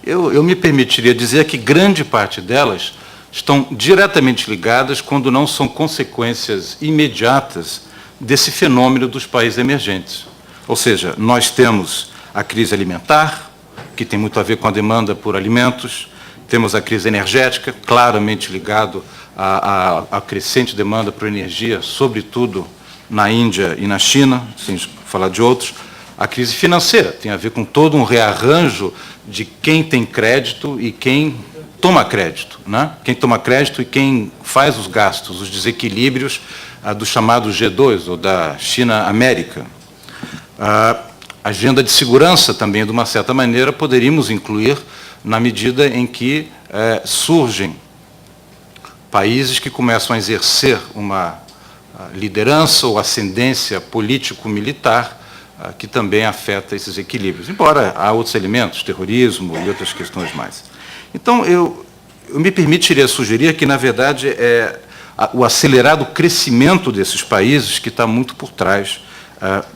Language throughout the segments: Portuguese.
Eu me permitiria dizer que grande parte delas estão diretamente ligadas, quando não são consequências imediatas, desse fenômeno dos países emergentes. Ou seja, nós temos a crise alimentar, que tem muito a ver com a demanda por alimentos, temos a crise energética, claramente ligado à crescente demanda por energia, sobretudo na Índia e na China, sem falar de outros. A crise financeira tem a ver com todo um rearranjo de quem tem crédito e quem toma crédito, né? Quem toma crédito e quem faz os gastos, os desequilíbrios do chamado G2, ou da China-América. A agenda de segurança também, de uma certa maneira, poderíamos incluir na medida em que surgem países que começam a exercer uma liderança ou ascendência político-militar que também afeta esses equilíbrios, embora há outros elementos, terrorismo e outras questões mais. Então, eu me permitiria sugerir que, na verdade, o acelerado crescimento desses países que está muito por trás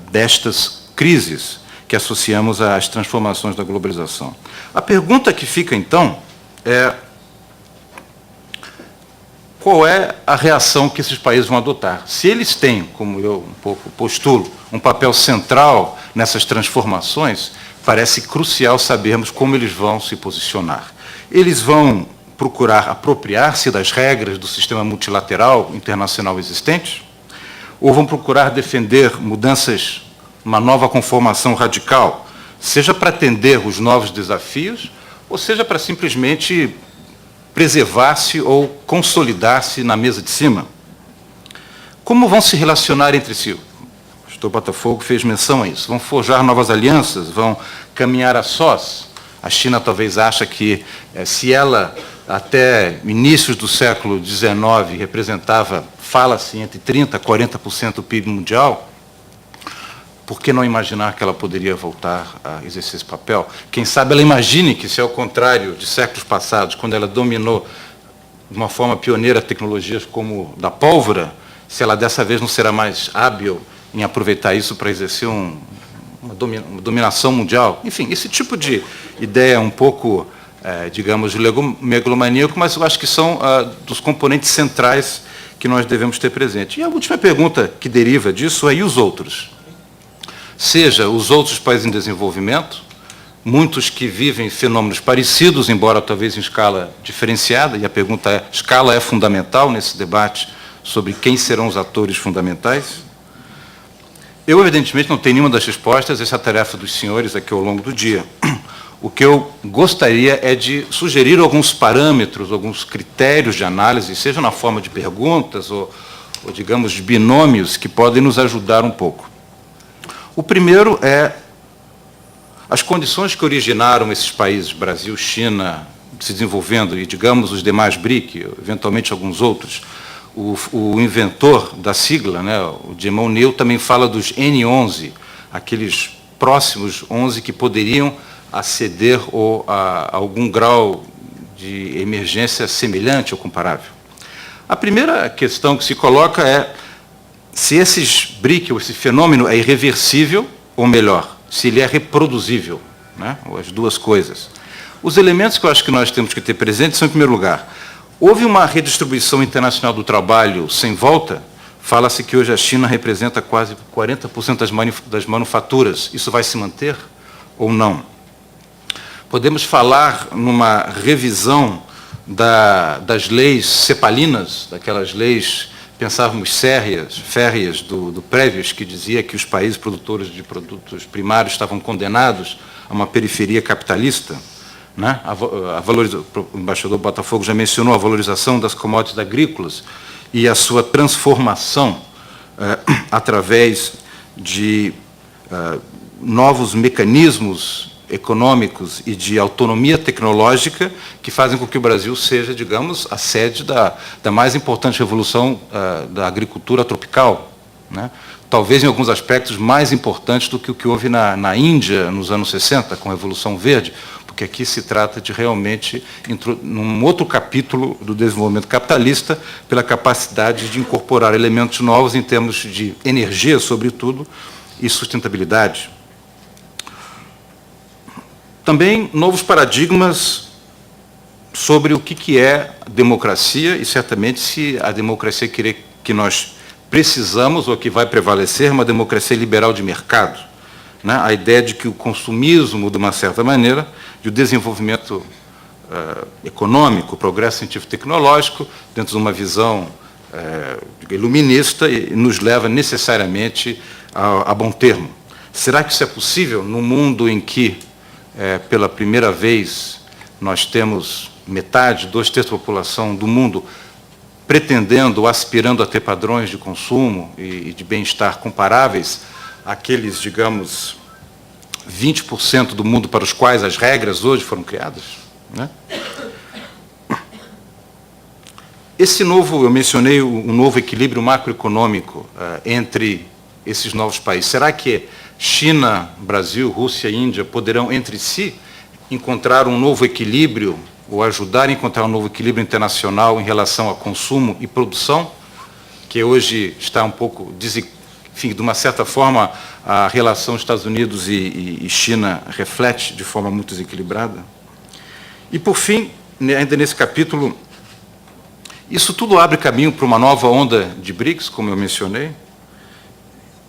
destas crises que associamos às transformações da globalização. A pergunta que fica, então, é qual é a reação que esses países vão adotar. Se eles têm, como eu um pouco postulo, um papel central nessas transformações, parece crucial sabermos como eles vão se posicionar. Eles vão procurar apropriar-se das regras do sistema multilateral internacional existente? Ou vão procurar defender mudanças, uma nova conformação radical, seja para atender os novos desafios, ou seja para simplesmente preservar-se ou consolidar-se na mesa de cima? Como vão se relacionar entre si? O pastor Botafogo fez menção a isso. Vão forjar novas alianças? Vão caminhar a sós? A China talvez acha que, se ela, até inícios do século XIX, representava, fala-se, entre 30% a 40% do PIB mundial, por que não imaginar que ela poderia voltar a exercer esse papel? Quem sabe ela imagine que, se ao contrário de séculos passados, quando ela dominou de uma forma pioneira tecnologias como da pólvora, se ela dessa vez não será mais hábil em aproveitar isso para exercer uma dominação mundial. Enfim, esse tipo de ideia um pouco, digamos, megalomaníaco, mas eu acho que são dos componentes centrais que nós devemos ter presente. E a última pergunta que deriva disso é: e os outros? Seja os outros países em desenvolvimento, muitos que vivem fenômenos parecidos, embora talvez em escala diferenciada, e a pergunta é: escala é fundamental nesse debate sobre quem serão os atores fundamentais? Eu, evidentemente, não tenho nenhuma das respostas, essa é a tarefa dos senhores aqui ao longo do dia. O que eu gostaria é de sugerir alguns parâmetros, alguns critérios de análise, seja na forma de perguntas ou digamos, de binômios, que podem nos ajudar um pouco. O primeiro é as condições que originaram esses países, Brasil, China, se desenvolvendo, e, digamos, os demais BRIC, eventualmente alguns outros. O inventor da sigla, né, o Jimon Neal, também fala dos N11, aqueles próximos 11 que poderiam aceder a algum grau de emergência semelhante ou comparável. A primeira questão que se coloca é se esses BRIC, ou esse fenômeno, é irreversível, ou melhor, se ele é reproduzível, né? Ou as duas coisas. Os elementos que eu acho que nós temos que ter presentes são, em primeiro lugar, houve uma redistribuição internacional do trabalho sem volta. Fala-se que hoje a China representa quase 40% das manufaturas. Isso vai se manter ou não? Podemos falar numa revisão das leis cepalinas, daquelas leis, pensávamos, férreas do Prévios, que dizia que os países produtores de produtos primários estavam condenados a uma periferia capitalista, né? O embaixador Botafogo já mencionou a valorização das commodities agrícolas e a sua transformação através de novos mecanismos econômicos e de autonomia tecnológica que fazem com que o Brasil seja, digamos, a sede da mais importante revolução da agricultura tropical, né? Talvez em alguns aspectos mais importantes do que o que houve na Índia nos anos 60, com a Revolução Verde, porque aqui se trata de realmente, num outro capítulo do desenvolvimento capitalista, pela capacidade de incorporar elementos novos em termos de energia, sobretudo, e sustentabilidade. Também novos paradigmas sobre o que é democracia e, certamente, se a democracia que nós precisamos ou que vai prevalecer uma democracia liberal de mercado, né? A ideia de que o consumismo, de uma certa maneira, e o desenvolvimento econômico, o progresso científico-tecnológico, dentro de uma visão iluminista, nos leva necessariamente a bom termo. Será que isso é possível num mundo em que, pela primeira vez, nós temos metade, 2/3 da população do mundo pretendendo ou aspirando a ter padrões de consumo e de bem-estar comparáveis àqueles, digamos, 20% do mundo para os quais as regras hoje foram criadas, né? Esse novo, eu mencionei o novo equilíbrio macroeconômico entre esses novos países. Será que China, Brasil, Rússia e Índia poderão, entre si, encontrar um novo equilíbrio ou ajudar a encontrar um novo equilíbrio internacional em relação a consumo e produção, que hoje está um pouco, enfim, de uma certa forma, a relação Estados Unidos e China reflete de forma muito desequilibrada? E, por fim, ainda nesse capítulo, isso tudo abre caminho para uma nova onda de BRICS, como eu mencionei.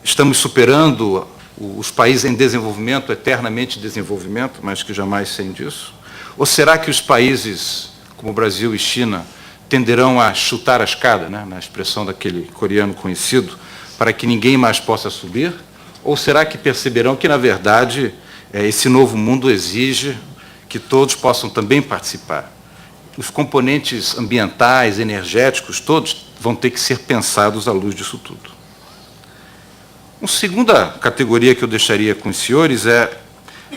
Estamos superando os países em desenvolvimento, eternamente desenvolvimento, mas que jamais saem disso? Ou será que os países, como Brasil e China, tenderão a chutar a escada, né, na expressão daquele coreano conhecido, para que ninguém mais possa subir? Ou será que perceberão que, na verdade, esse novo mundo exige que todos possam também participar? Os componentes ambientais, energéticos, todos vão ter que ser pensados à luz disso tudo. Uma segunda categoria que eu deixaria com os senhores é: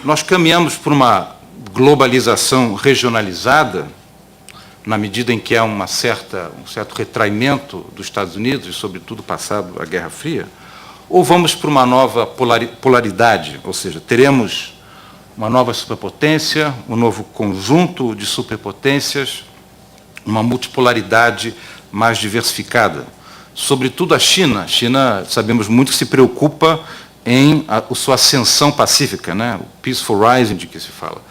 nós caminhamos por uma globalização regionalizada, na medida em que há um certo retraimento dos Estados Unidos, e, sobretudo, passado a Guerra Fria, ou vamos para uma nova polaridade, ou seja, teremos uma nova superpotência, um novo conjunto de superpotências, uma multipolaridade mais diversificada. Sobretudo a China. A China, sabemos muito, que se preocupa em a sua ascensão pacífica, né? O peaceful rising de que se fala.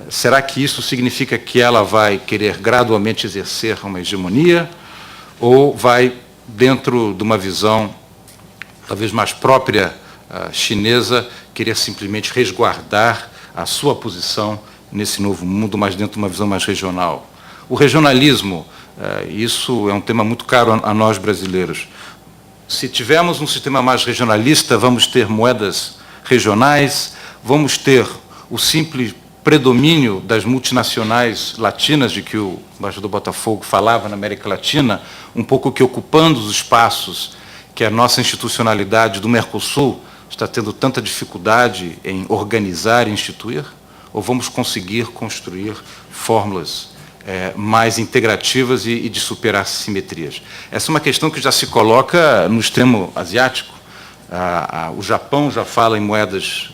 Será que isso significa que ela vai querer gradualmente exercer uma hegemonia, ou vai, dentro de uma visão talvez mais própria chinesa, querer simplesmente resguardar a sua posição nesse novo mundo, mas dentro de uma visão mais regional? O regionalismo, isso é um tema muito caro a nós brasileiros. Se tivermos um sistema mais regionalista, vamos ter moedas regionais, vamos ter o simples predomínio das multinacionais latinas, de que o embaixador Botafogo falava na América Latina, um pouco que ocupando os espaços que a nossa institucionalidade do Mercosul está tendo tanta dificuldade em organizar e instituir? Ou vamos conseguir construir fórmulas mais integrativas e de superar simetrias? Essa é uma questão que já se coloca no extremo asiático. O Japão já fala em moedas,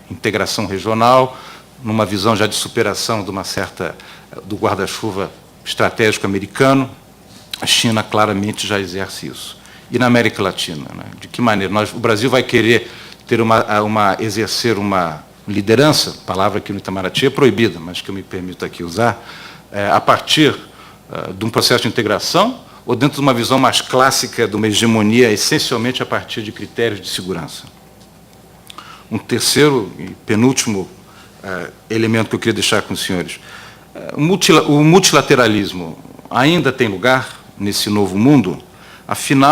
integração regional, numa visão já de superação de uma certa, do guarda-chuva estratégico americano. A China claramente já exerce isso. E na América Latina, né? De que maneira? O Brasil vai querer ter exercer uma liderança, palavra que no Itamaraty é proibida, mas que eu me permito aqui usar, a partir de um processo de integração, ou dentro de uma visão mais clássica de uma hegemonia, essencialmente a partir de critérios de segurança? Um terceiro e penúltimo elemento que eu queria deixar com os senhores: o multilateralismo ainda tem lugar nesse novo mundo? Afinal,